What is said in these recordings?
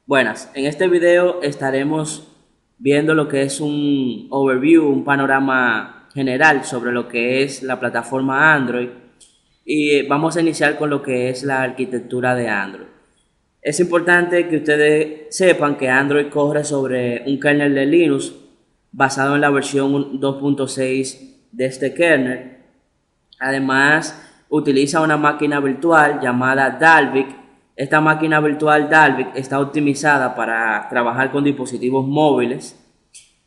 Buenas, en este video estaremos viendo lo que es un overview, un panorama general sobre lo que es la plataforma Android y vamos a iniciar con lo que es la arquitectura de Android. Es importante que ustedes sepan que Android corre sobre un kernel de Linux basado en la versión 2.6 de este kernel. Además, utiliza una máquina virtual llamada Dalvik. Esta máquina virtual Dalvik está optimizada para trabajar con dispositivos móviles.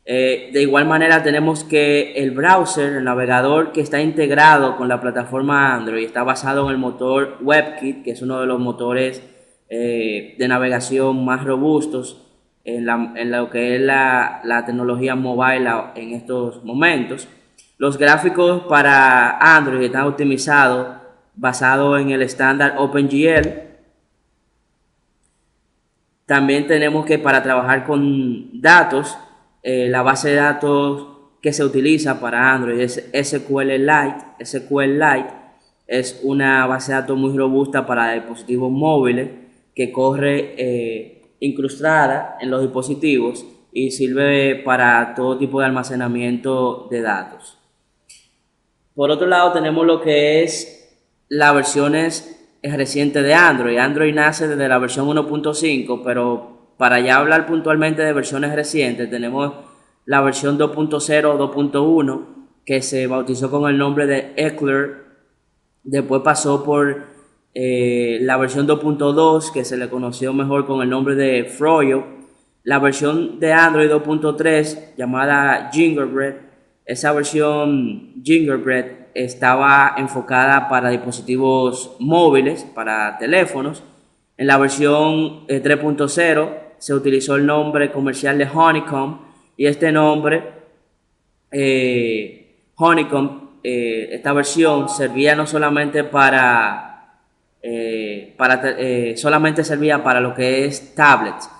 De igual manera tenemos que el browser, el navegador que está integrado con la plataforma Android, está basado en el motor WebKit, que es uno de los motores de navegación más robustos en lo que es la tecnología mobile en estos momentos. Los gráficos para Android están optimizados basado en el estándar OpenGL. También tenemos que para trabajar con datos, la base de datos que se utiliza para Android es SQLite. SQLite es una base de datos muy robusta para dispositivos móviles que corre incrustada en los dispositivos y sirve para todo tipo de almacenamiento de datos. Por otro lado tenemos lo que es las versiones recientes de Android. Android nace desde la versión 1.5, pero para ya hablar puntualmente de versiones recientes tenemos la versión 2.0 2.1 que se bautizó con el nombre de Eclair. Después pasó por la versión 2.2 que se le conoció mejor con el nombre de Froyo. La versión de Android 2.3 llamada Gingerbread. Esa versión Gingerbread estaba enfocada para dispositivos móviles, para teléfonos. En la versión 3.0 se utilizó el nombre comercial de Honeycomb y este nombre Honeycomb, esta versión servía no solamente solamente servía para lo que es tablets.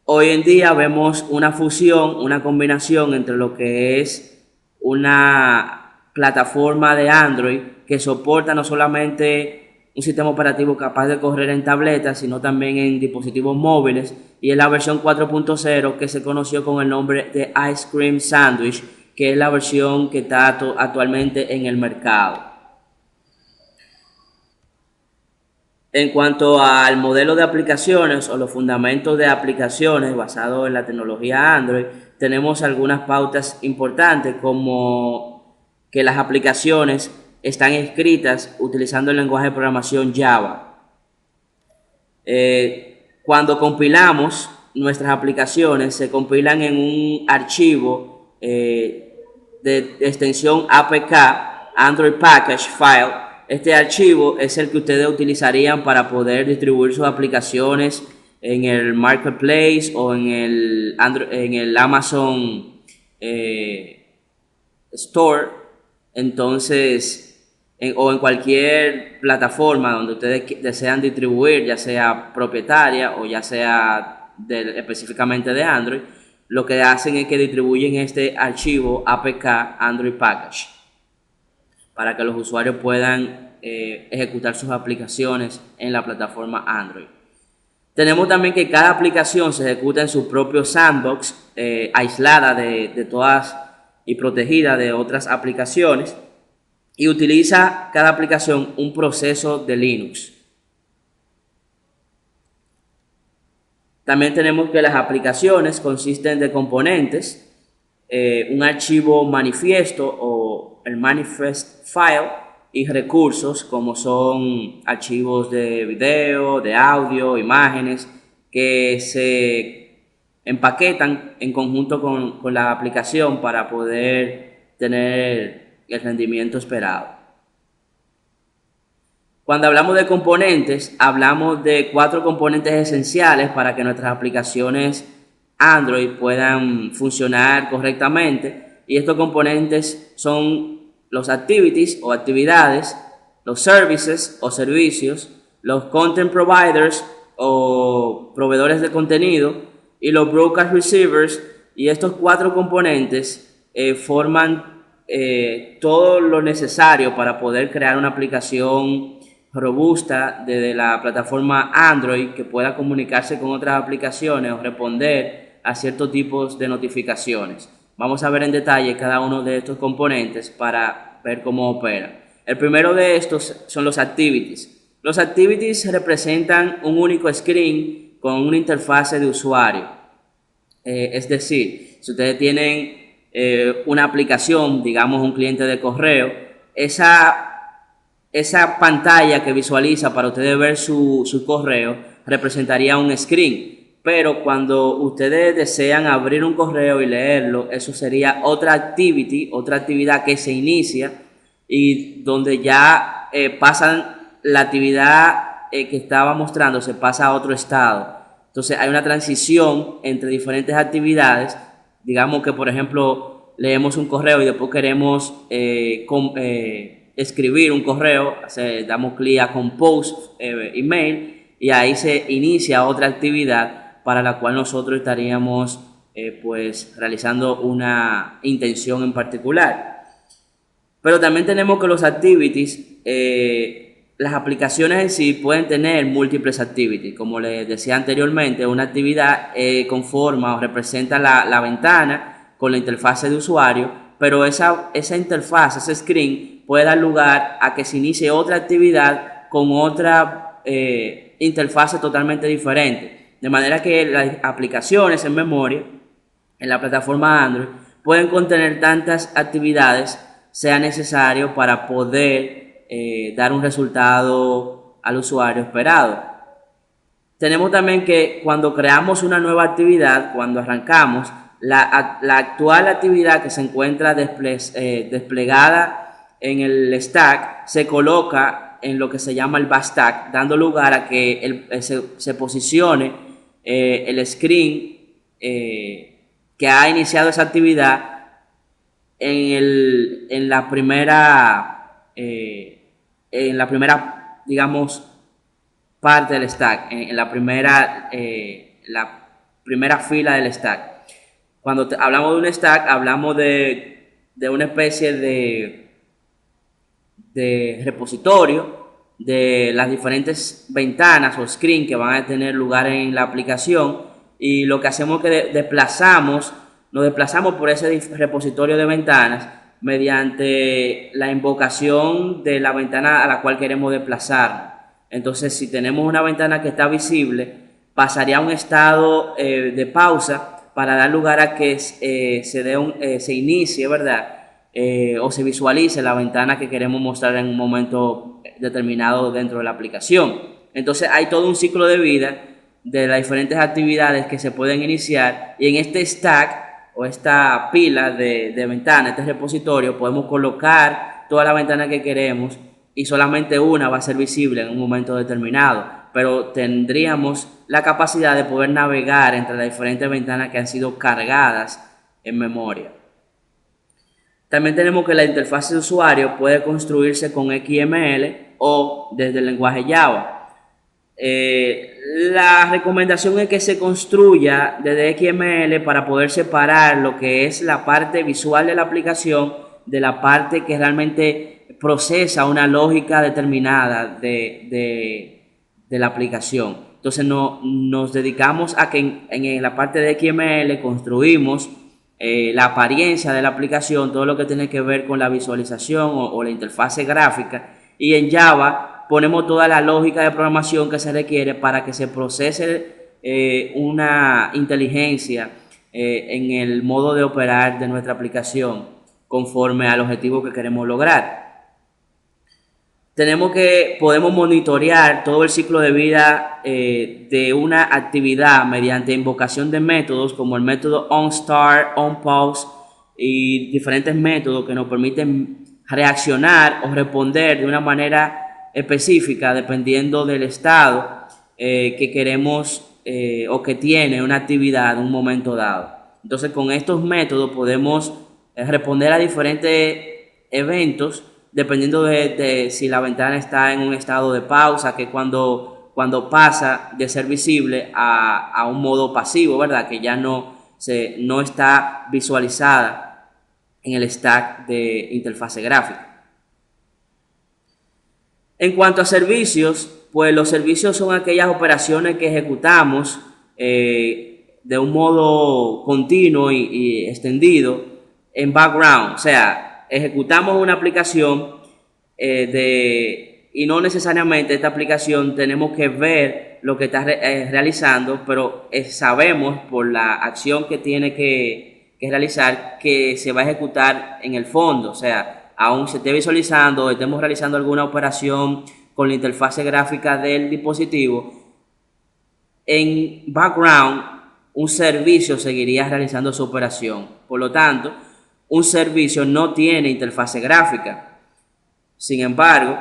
Hoy en día vemos una fusión, una combinación entre lo que es una plataforma de Android que soporta no solamente un sistema operativo capaz de correr en tabletas, sino también en dispositivos móviles, y es la versión 4.0 que se conoció con el nombre de Ice Cream Sandwich, que es la versión que está actualmente en el mercado. En cuanto al modelo de aplicaciones o los fundamentos de aplicaciones basados en la tecnología Android, tenemos algunas pautas importantes como que las aplicaciones están escritas utilizando el lenguaje de programación Java. Cuando compilamos nuestras aplicaciones, se compilan en un archivo de extensión APK, Android Package File. Este archivo es el que ustedes utilizarían para poder distribuir sus aplicaciones en el Marketplace o en el Amazon Store. Entonces, o en cualquier plataforma donde ustedes desean distribuir, ya sea propietaria o ya sea específicamente de Android, lo que hacen es que distribuyen este archivo APK Android Package para que los usuarios puedan ejecutar sus aplicaciones en la plataforma Android. Tenemos también que cada aplicación se ejecuta en su propio sandbox, aislada de todas y protegida de otras aplicaciones, y utiliza cada aplicación un proceso de Linux. También tenemos que las aplicaciones consisten de componentes, un archivo manifiesto o el manifest file y recursos como son archivos de video, de audio, imágenes que se empaquetan en conjunto con la aplicación para poder tener el rendimiento esperado. Cuando hablamos de componentes, hablamos de 4 componentes esenciales para que nuestras aplicaciones Android puedan funcionar correctamente. Y estos componentes son los activities o actividades, los services o servicios, los content providers o proveedores de contenido y los broadcast receivers. Y estos 4 componentes forman todo lo necesario para poder crear una aplicación robusta desde la plataforma Android que pueda comunicarse con otras aplicaciones o responder a ciertos tipos de notificaciones. Vamos a ver en detalle cada uno de estos componentes para ver cómo opera. El primero de estos son los activities. Los activities representan un único screen con una interfase de usuario. Es decir, si ustedes tienen una aplicación, digamos un cliente de correo, esa pantalla que visualiza para ustedes ver su correo representaría un screen. Pero cuando ustedes desean abrir un correo y leerlo, eso sería otra activity, otra actividad que se inicia y donde ya pasan la actividad que estaba mostrando, se pasa a otro estado. Entonces hay una transición entre diferentes actividades. Digamos que, por ejemplo, leemos un correo y después queremos escribir un correo, damos clic a Compose Email y ahí se inicia otra actividad para la cual nosotros estaríamos pues realizando una intención en particular. Pero también tenemos que los activities, las aplicaciones en sí pueden tener múltiples activities. Como les decía anteriormente, una actividad conforma o representa la ventana con la interfase de usuario, pero esa interfaz, ese screen, puede dar lugar a que se inicie otra actividad con otra interfase totalmente diferente. De manera que las aplicaciones en memoria, en la plataforma Android, pueden contener tantas actividades sea necesario para poder dar un resultado al usuario esperado. Tenemos también que cuando creamos una nueva actividad, cuando arrancamos, la actual actividad que se encuentra desplegada en el stack se coloca en lo que se llama el backstack, dando lugar a que se posicione el screen que ha iniciado esa actividad en la primera, digamos, parte del stack, en la primera fila del stack. Cuando hablamos de un stack, hablamos de una especie de repositorio de las diferentes ventanas o screen que van a tener lugar en la aplicación, y lo que hacemos es que nos desplazamos por ese repositorio de ventanas mediante la invocación de la ventana a la cual queremos desplazarnos. Entonces, si tenemos una ventana que está visible, pasaría a un estado de pausa para dar lugar a que se inicie, ¿verdad? O se visualice la ventana que queremos mostrar en un momento determinado dentro de la aplicación. Entonces, hay todo un ciclo de vida de las diferentes actividades que se pueden iniciar, y en este stack o esta pila de ventanas, este repositorio, podemos colocar toda la ventana que queremos y solamente una va a ser visible en un momento determinado, pero tendríamos la capacidad de poder navegar entre las diferentes ventanas que han sido cargadas en memoria. También tenemos que la interfaz de usuario puede construirse con XML o desde el lenguaje Java. La recomendación es que se construya desde XML para poder separar lo que es la parte visual de la aplicación de la parte que realmente procesa una lógica determinada de la aplicación. Entonces nos dedicamos a que en la parte de XML construimos la apariencia de la aplicación, todo lo que tiene que ver con la visualización o la interfase gráfica, y en Java ponemos toda la lógica de programación que se requiere para que se procese una inteligencia en el modo de operar de nuestra aplicación conforme al objetivo que queremos lograr. Podemos monitorear todo el ciclo de vida de una actividad mediante invocación de métodos como el método onStart, onPause y diferentes métodos que nos permiten reaccionar o responder de una manera específica dependiendo del estado que queremos o que tiene una actividad en un momento dado. Entonces, con estos métodos podemos responder a diferentes eventos dependiendo de si la ventana está en un estado de pausa, que cuando pasa de ser visible a un modo pasivo, ¿verdad? Que ya no está visualizada en el stack de interfase gráfica. En cuanto a servicios, pues los servicios son aquellas operaciones que ejecutamos de un modo continuo y extendido en background. O sea, ejecutamos una aplicación y no necesariamente esta aplicación tenemos que ver lo que está realizando, pero sabemos por la acción que tiene que realizar que se va a ejecutar en el fondo. O sea, aún se esté visualizando o estemos realizando alguna operación con la interfase gráfica del dispositivo, en background un servicio seguiría realizando su operación. Por lo tanto, un servicio no tiene interfase gráfica. Sin embargo,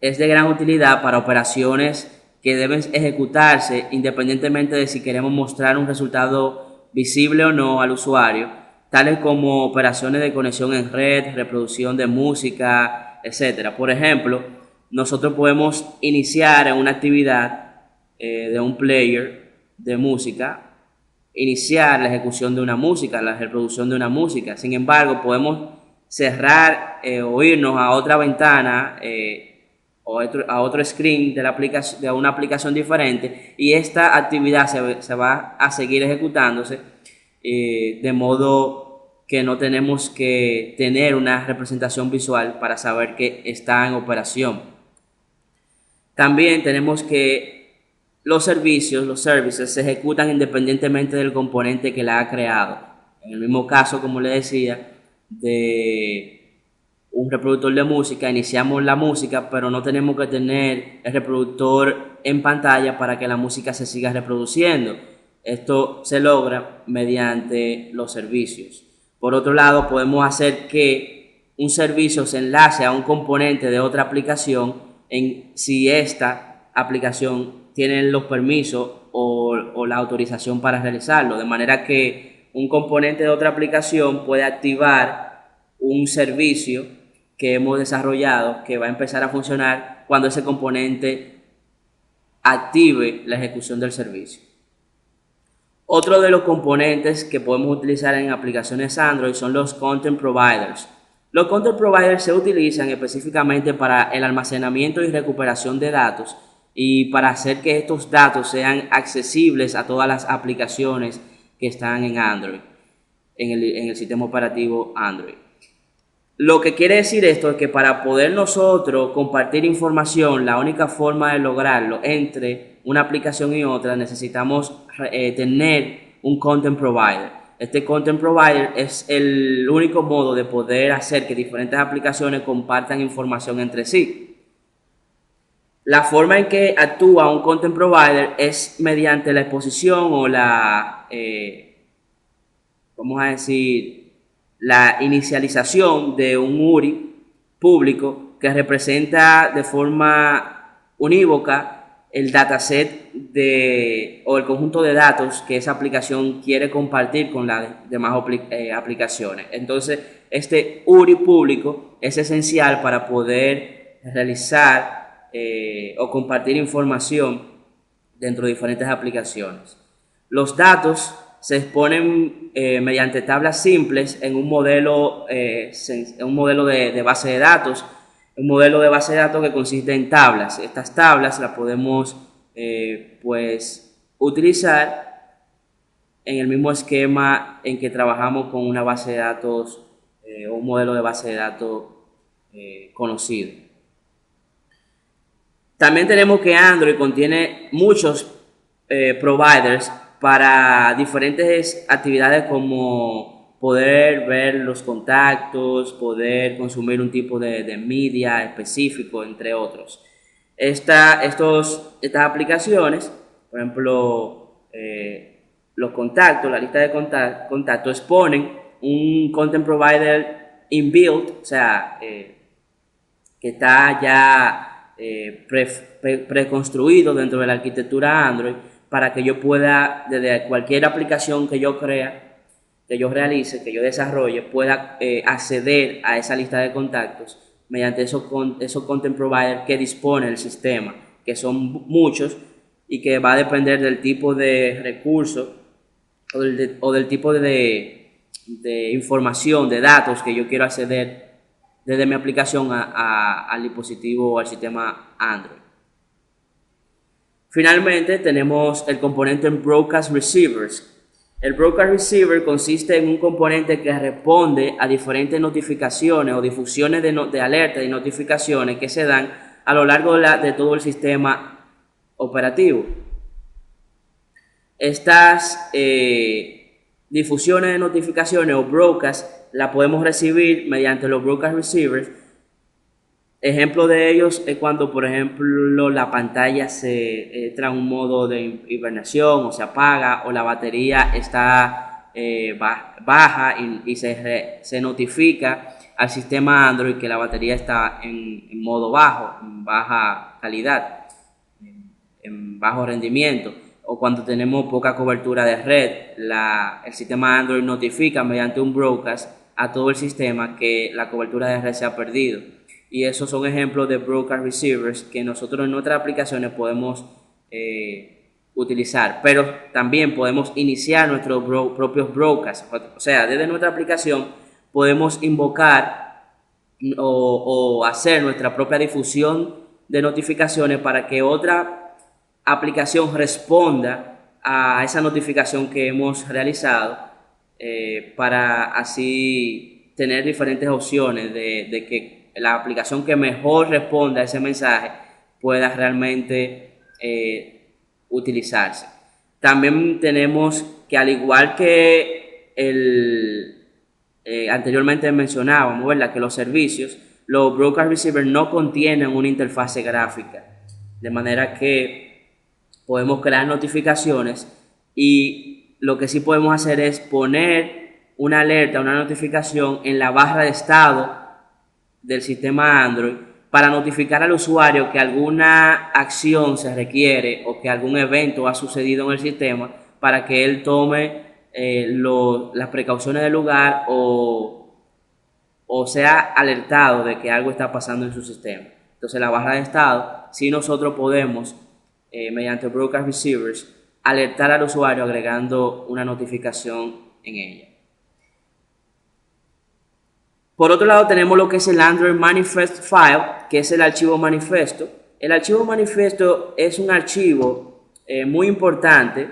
es de gran utilidad para operaciones que deben ejecutarse independientemente de si queremos mostrar un resultado visible o no al usuario, tales como operaciones de conexión en red, reproducción de música, etcétera. Por ejemplo, nosotros podemos iniciar una actividad de un player de música, iniciar la ejecución de una música, la reproducción de una música. Sin embargo, podemos cerrar o irnos a otra ventana o a otro screen de, de una aplicación diferente, y esta actividad se va a seguir ejecutándose de modo que no tenemos que tener una representación visual para saber que está en operación. También tenemos que los services se ejecutan independientemente del componente que la ha creado. En el mismo caso, como le decía, de un reproductor de música, iniciamos la música, pero no tenemos que tener el reproductor en pantalla para que la música se siga reproduciendo. Esto se logra mediante los servicios. Por otro lado, podemos hacer que un servicio se enlace a un componente de otra aplicación si esta aplicación tiene los permisos o la autorización para realizarlo, de manera que un componente de otra aplicación puede activar un servicio que hemos desarrollado que va a empezar a funcionar cuando ese componente active la ejecución del servicio. Otro de los componentes que podemos utilizar en aplicaciones Android son los content providers. Los content providers se utilizan específicamente para el almacenamiento y recuperación de datos y para hacer que estos datos sean accesibles a todas las aplicaciones que están en Android, en el sistema operativo Android. Lo que quiere decir esto es que para poder nosotros compartir información, la única forma de lograrlo entre una aplicación y otra, necesitamos tener un content provider. Este content provider es el único modo de poder hacer que diferentes aplicaciones compartan información entre sí. La forma en que actúa un content provider es mediante la exposición o vamos a decir, la inicialización de un URI público que representa de forma unívoca el dataset o el conjunto de datos que esa aplicación quiere compartir con las demás aplicaciones. Entonces, este URI público es esencial para poder realizar o compartir información dentro de diferentes aplicaciones. Los datos se exponen mediante tablas simples en un modelo, de base de datos, un modelo de base de datos que consiste en tablas. Estas tablas las podemos utilizar en el mismo esquema en que trabajamos con una base de datos o un modelo de base de datos conocido. También tenemos que Android contiene muchos providers para diferentes actividades como poder ver los contactos, poder consumir un tipo de media específico, entre otros. Estas aplicaciones, por ejemplo, los contactos, la lista de contactos exponen un content provider inbuilt, o sea, que está ya preconstruido dentro de la arquitectura Android, para que yo pueda, desde cualquier aplicación que yo crea, que yo realice, que yo desarrolle, pueda acceder a esa lista de contactos mediante esos content providers que dispone el sistema, que son muchos y que va a depender del tipo de recurso o del tipo de información, de datos que yo quiero acceder desde mi aplicación al dispositivo o al sistema Android. Finalmente tenemos el componente en Broadcast Receivers. El Broadcast Receiver consiste en un componente que responde a diferentes notificaciones o difusiones de alertas y notificaciones que se dan a lo largo de todo el sistema operativo. Estas difusiones de notificaciones o broadcasts las podemos recibir mediante los broadcast receivers. Ejemplo de ellos es cuando, por ejemplo, la pantalla se entra en un modo de hibernación o se apaga, o la batería está baja y se notifica al sistema Android que la batería está en modo bajo, en baja calidad, en bajo rendimiento. O cuando tenemos poca cobertura de red, el sistema Android notifica mediante un broadcast a todo el sistema que la cobertura de red se ha perdido. Y esos son ejemplos de broadcast receivers que nosotros en nuestras aplicaciones podemos utilizar, pero también podemos iniciar nuestros propios broadcasts. O sea, desde nuestra aplicación podemos invocar o hacer nuestra propia difusión de notificaciones para que otra aplicación responda a esa notificación que hemos realizado, para así tener diferentes opciones de que la aplicación que mejor responda a ese mensaje pueda realmente utilizarse. También tenemos que, al igual que anteriormente mencionábamos, ¿verdad?, que los servicios, los broadcast receivers no contienen una interfase gráfica, de manera que podemos crear notificaciones, y lo que sí podemos hacer es poner una alerta, una notificación en la barra de estado del sistema Android para notificar al usuario que alguna acción se requiere o que algún evento ha sucedido en el sistema, para que él tome las precauciones del lugar o sea alertado de que algo está pasando en su sistema. Entonces, la barra de estado, si nosotros podemos, mediante broadcast receivers, alertar al usuario agregando una notificación en ella. Por otro lado, tenemos lo que es el Android Manifest File, que es el archivo manifiesto. El archivo manifiesto es un archivo muy importante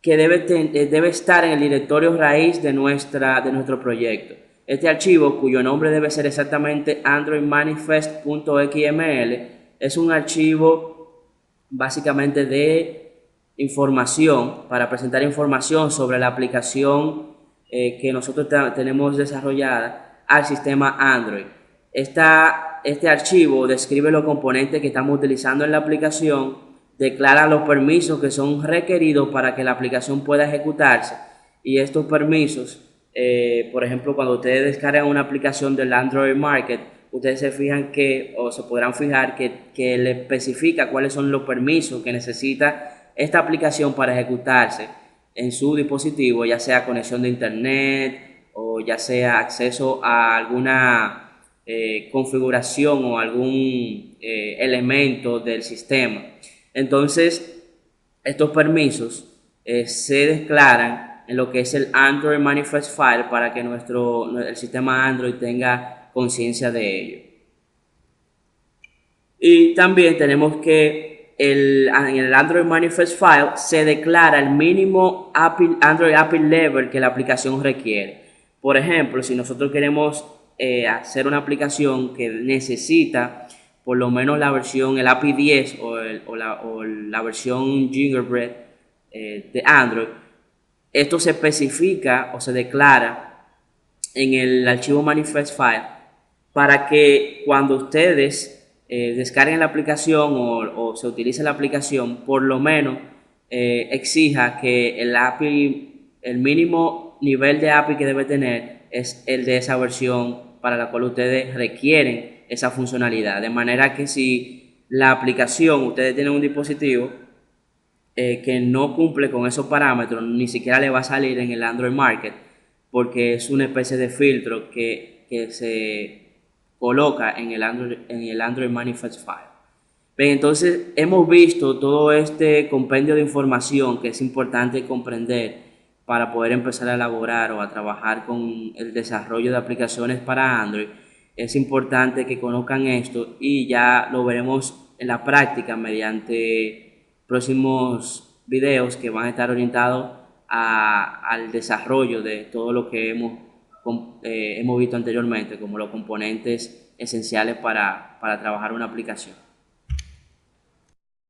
que debe estar en el directorio raíz de nuestro proyecto. Este archivo, cuyo nombre debe ser exactamente androidmanifest.xml, es un archivo básicamente de información, para presentar información sobre la aplicación que nosotros tenemos desarrollada al sistema Android. Este archivo describe los componentes que estamos utilizando en la aplicación, declara los permisos que son requeridos para que la aplicación pueda ejecutarse, y estos permisos, por ejemplo, cuando ustedes descargan una aplicación del Android Market, ustedes se fijan se podrán fijar que le especifica cuáles son los permisos que necesita esta aplicación para ejecutarse en su dispositivo, ya sea conexión de internet, o ya sea acceso a alguna configuración o algún elemento del sistema. Entonces, estos permisos se declaran en lo que es el Android Manifest File, para que el sistema Android tenga conciencia de ello. Y también tenemos que en el Android Manifest File se declara el mínimo Android API level que la aplicación requiere. Por ejemplo, si nosotros queremos hacer una aplicación que necesita por lo menos la versión, el API 10 o la versión Gingerbread de Android, esto se especifica o se declara en el archivo manifest file, para que cuando ustedes descarguen la aplicación o se utilice la aplicación, por lo menos exija que el API, el mínimo nivel de API que debe tener es el de esa versión para la cual ustedes requieren esa funcionalidad. De manera que si la aplicación, ustedes tienen un dispositivo que no cumple con esos parámetros, ni siquiera le va a salir en el Android Market, porque es una especie de filtro que se coloca en el Android Manifest File. Bien, entonces hemos visto todo este compendio de información que es importante comprender para poder empezar a elaborar o a trabajar con el desarrollo de aplicaciones para Android. Es importante que conozcan esto y ya lo veremos en la práctica mediante próximos videos que van a estar orientados al desarrollo de todo lo que hemos visto anteriormente, como los componentes esenciales para trabajar una aplicación.